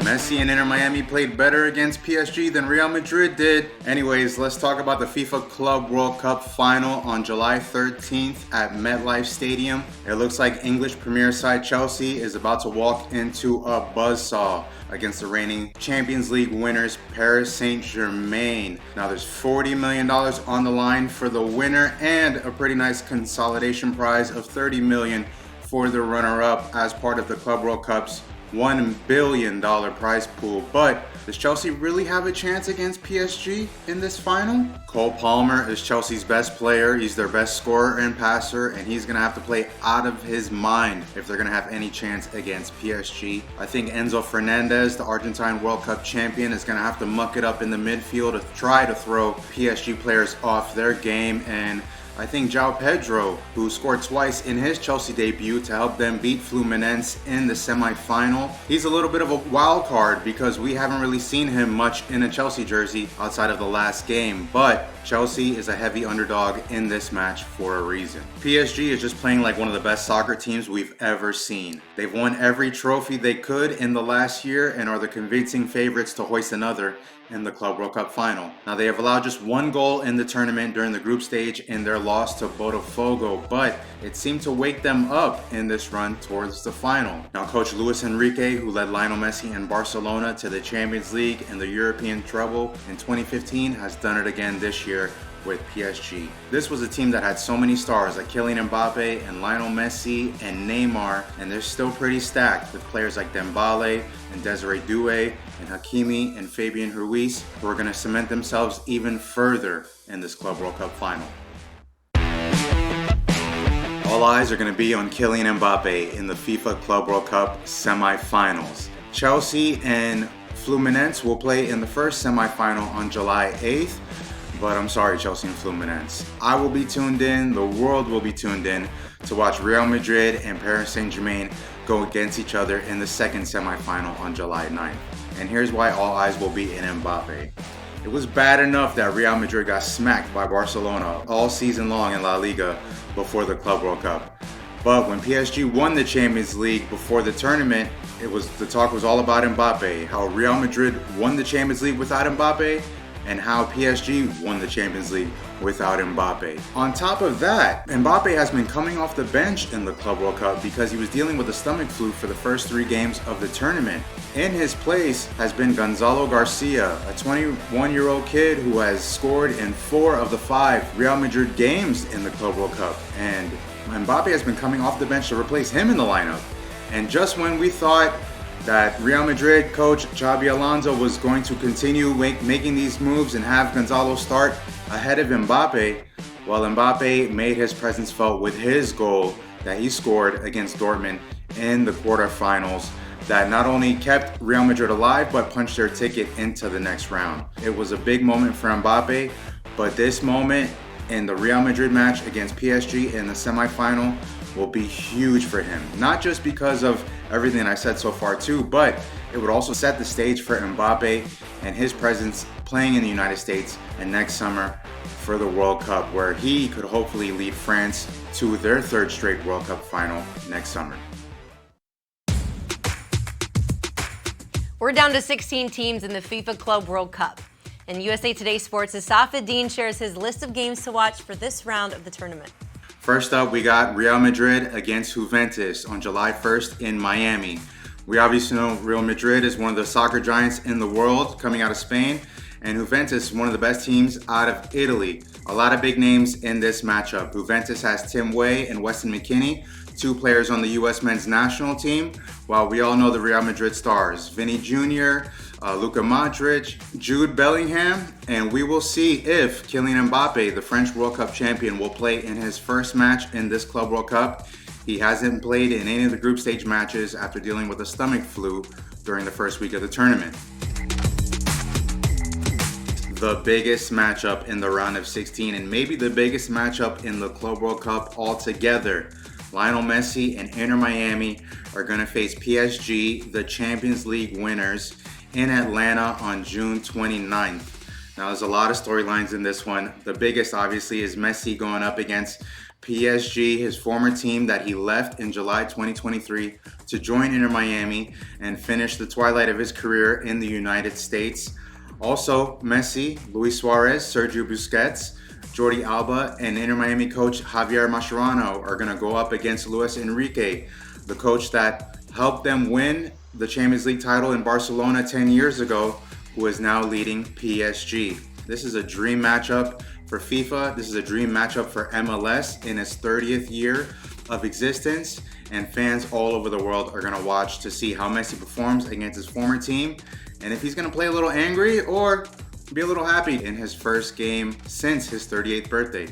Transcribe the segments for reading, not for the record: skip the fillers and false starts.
Messi and Inter Miami played better against PSG than Real Madrid did. Anyways, let's talk about the FIFA Club World Cup final on July 13th at MetLife Stadium. It looks like English Premier side Chelsea is about to walk into a buzzsaw against the reigning Champions League winners Paris Saint-Germain. Now there's $40 million on the line for the winner and a pretty nice consolidation prize of $30 million for the runner-up as part of the Club World Cup's $1 billion prize pool. But does Chelsea really have a chance against PSG in this final? Cole Palmer is Chelsea's best player. He's their best scorer and passer, and he's going to have to play out of his mind if they're going to have any chance against PSG. I think Enzo Fernandez, the Argentine World Cup champion, is going to have to muck it up in the midfield to try to throw PSG players off their game. And I think João Pedro, who scored twice in his Chelsea debut to help them beat Fluminense in the semi-final, he's a little bit of a wild card because we haven't really seen him much in a Chelsea jersey outside of the last game. But Chelsea is a heavy underdog in this match for a reason. PSG is just playing like one of the best soccer teams we've ever seen. They've won every trophy they could in the last year and are the convincing favorites to hoist another in the Club World Cup final. Now they have allowed just one goal in the tournament during the group stage in their loss to Botafogo, but it seemed to wake them up in this run towards the final. Now coach Luis Enrique, who led Lionel Messi and Barcelona to the Champions League and the European treble in 2015, has done it again this year with PSG. This was a team that had so many stars like Kylian Mbappe and Lionel Messi and Neymar, and they're still pretty stacked with players like Dembele and Desiree Doué and Hakimi and Fabian Ruiz, who are going to cement themselves even further in this Club World Cup final. All eyes are going to be on Kylian Mbappe in the FIFA Club World Cup semi-finals. Chelsea and Fluminense will play in the first semi-final on July 8th. But I'm sorry, Chelsea and Fluminense. I will be tuned in, the world will be tuned in to watch Real Madrid and Paris Saint-Germain go against each other in the second semifinal on July 9th. And here's why all eyes will be in Mbappe. It was bad enough that Real Madrid got smacked by Barcelona all season long in La Liga before the Club World Cup. But when PSG won the Champions League before the tournament, the talk was all about Mbappe, how Real Madrid won the Champions League without Mbappe, and how PSG won the Champions League without Mbappe. On top of that, Mbappe has been coming off the bench in the Club World Cup because he was dealing with a stomach flu for the first 3 games of the tournament. In his place has been Gonzalo Garcia, a 21-year-old kid who has scored in 4 of the 5 Real Madrid games in the Club World Cup. And Mbappe has been coming off the bench to replace him in the lineup. And just when we thought that Real Madrid coach Xabi Alonso was going to continue making these moves and have Gonzalo start ahead of Mbappe, well, Mbappe made his presence felt with his goal that he scored against Dortmund in the quarterfinals that not only kept Real Madrid alive but punched their ticket into the next round. It was a big moment for Mbappe, but this moment in the Real Madrid match against PSG in the semifinal will be huge for him. Not just because of everything I said so far too, but it would also set the stage for Mbappe and his presence playing in the United States and next summer for the World Cup, where he could hopefully lead France to their 3rd straight World Cup final next summer. We're down to 16 teams in the FIFA Club World Cup. And USA Today Sports' Safadine shares his list of games to watch for this round of the tournament. First up, we got Real Madrid against Juventus on July 1st in Miami. We obviously know Real Madrid is one of the soccer giants in the world coming out of Spain, and Juventus, one of the best teams out of Italy. A lot of big names in this matchup. Juventus has Tim Weah and Weston McKennie, 2 players on the U.S. men's national team, while we all know the Real Madrid stars, Vinny Jr., Luka Modric, Jude Bellingham, and we will see if Kylian Mbappe, the French World Cup champion, will play in his first match in this Club World Cup. He hasn't played in any of the group stage matches after dealing with a stomach flu during the first week of the tournament. The biggest matchup in the round of 16 and maybe the biggest matchup in the Club World Cup altogether. Lionel Messi and Inter Miami are going to face PSG, the Champions League winners, in Atlanta on June 29th. Now, there's a lot of storylines in this one. The biggest, obviously, is Messi going up against PSG, his former team that he left in July 2023 to join Inter Miami and finish the twilight of his career in the United States. Also, Messi, Luis Suarez, Sergio Busquets, Jordi Alba, and Inter Miami coach Javier Mascherano are going to go up against Luis Enrique, the coach that helped them win the Champions League title in Barcelona 10 years ago, who is now leading PSG. This is a dream matchup for FIFA. This is a dream matchup for MLS in its 30th year of existence, and fans all over the world are going to watch to see how Messi performs against his former team, and if he's going to play a little angry or be a little happy in his first game since his 38th birthday.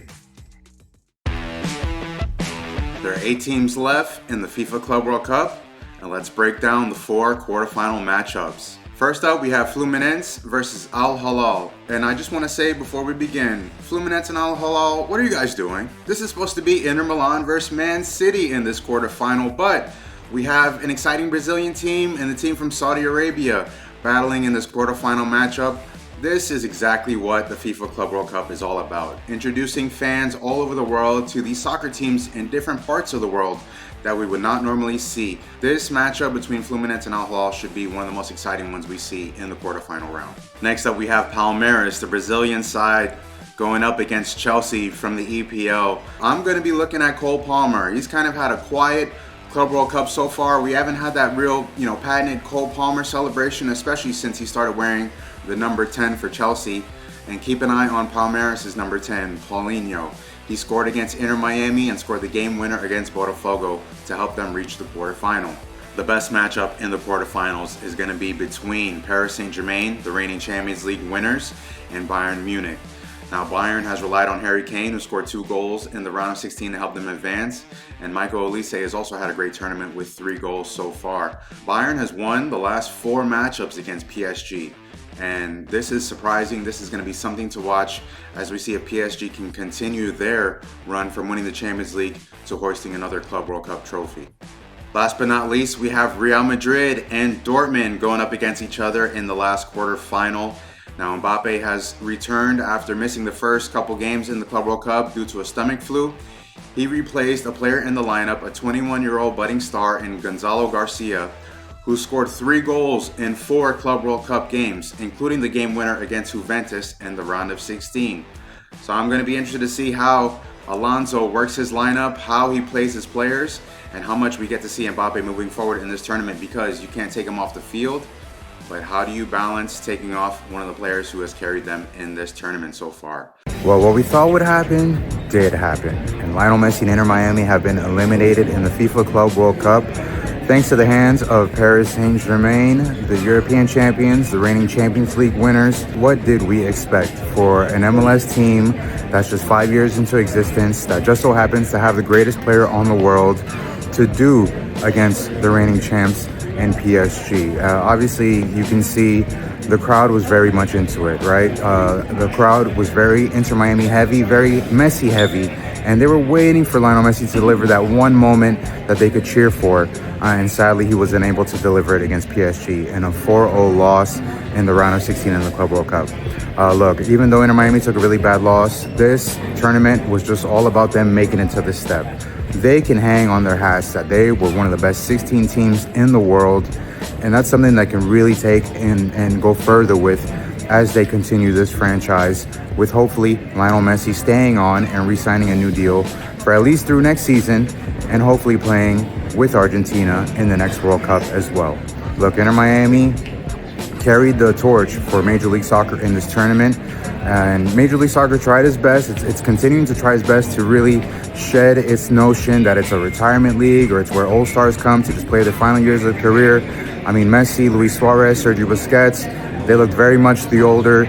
There are 8 teams left in the FIFA Club World Cup, and let's break down the 4 quarterfinal matchups. First up, we have Fluminense versus Al Hilal. And I just want to say before we begin, Fluminense and Al Hilal, what are you guys doing? This is supposed to be Inter Milan versus Man City in this quarterfinal, but we have an exciting Brazilian team and the team from Saudi Arabia battling in this quarterfinal matchup. This is exactly what the FIFA Club World Cup is all about. Introducing fans all over the world to these soccer teams in different parts of the world that we would not normally see. This matchup between Fluminense and Al Hilal should be one of the most exciting ones we see in the quarterfinal round. Next up, we have Palmeiras, the Brazilian side, going up against Chelsea from the EPL. I'm going to be looking at Cole Palmer. He's kind of had a quiet Club World Cup so far. We haven't had that real, patented Cole Palmer celebration, especially since he started wearing the number 10 for Chelsea. And keep an eye on Palmeiras' number 10, Paulinho. He scored against Inter Miami and scored the game winner against Botafogo to help them reach the quarterfinal. The best matchup in the quarterfinals is going to be between Paris Saint-Germain, the reigning Champions League winners, and Bayern Munich. Now, Bayern has relied on Harry Kane, who scored 2 goals in the round of 16 to help them advance, and Michael Olise has also had a great tournament with 3 goals so far. Bayern has won the last 4 matchups against PSG. And this is surprising. This is going to be something to watch as we see if PSG can continue their run from winning the Champions League to hoisting another Club World Cup trophy. Last but not least, we have Real Madrid and Dortmund going up against each other in the last quarterfinal. Now, Mbappe has returned after missing the first couple games in the Club World Cup due to a stomach flu. He replaced a player in the lineup, a 21-year-old budding star in Gonzalo Garcia, who scored 3 goals in 4 Club World Cup games, including the game winner against Juventus in the round of 16. So I'm going to be interested to see how Alonso works his lineup, how he plays his players, and how much we get to see Mbappe moving forward in this tournament, because you can't take him off the field, but how do you balance taking off one of the players who has carried them in this tournament so far? Well, what we thought would happen did happen, and Lionel Messi and Inter Miami have been eliminated in the FIFA Club World Cup thanks to the hands of Paris Saint-Germain, the European champions, the reigning Champions League winners. What did we expect for an MLS team that's just 5 years into existence, that just so happens to have the greatest player on the world, to do against the reigning champs and PSG? Obviously, you can see the crowd was very much into it, right? The crowd was very Inter Miami heavy, very Messi heavy, and they were waiting for Lionel Messi to deliver that one moment that they could cheer for, and sadly he was unable to deliver it against PSG in a 4-0 loss in the round of 16 in the Club World Cup. Look, even though Inter Miami took a really bad loss, this tournament was just all about them making it to this step. They can hang on their hats that they were one of the best 16 teams in the world, and that's something that can really take and go further with as they continue this franchise, with hopefully Lionel Messi staying on and re-signing a new deal for at least through next season, and hopefully playing with Argentina in the next World Cup as well. Look, Inter Miami carried the torch for Major League Soccer in this tournament, and Major League Soccer tried its best. It's continuing to try its best to really shed its notion that it's a retirement league, or it's where old stars come to just play their final years of their career. I mean, Messi, Luis Suarez, Sergio Busquets, they looked very much the older,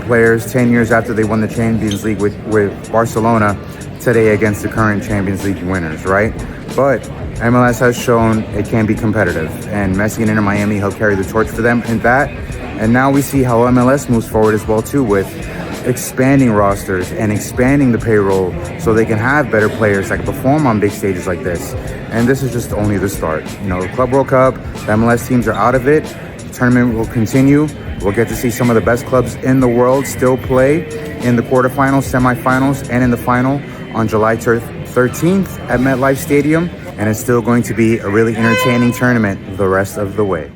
players 10 years after they won the Champions League with Barcelona today against the current Champions League winners, right? But MLS has shown it can be competitive, and Messi and Inter Miami helped carry the torch for them in that. And now we see how MLS moves forward as well too, with expanding rosters and expanding the payroll so they can have better players that can perform on big stages like this. And this is just only the start. The Club World Cup, the MLS teams are out of it. The tournament will continue. We'll get to see some of the best clubs in the world still play in the quarterfinals, semifinals, and in the final on July 13th 13th at MetLife Stadium, and it's still going to be a really entertaining tournament the rest of the way.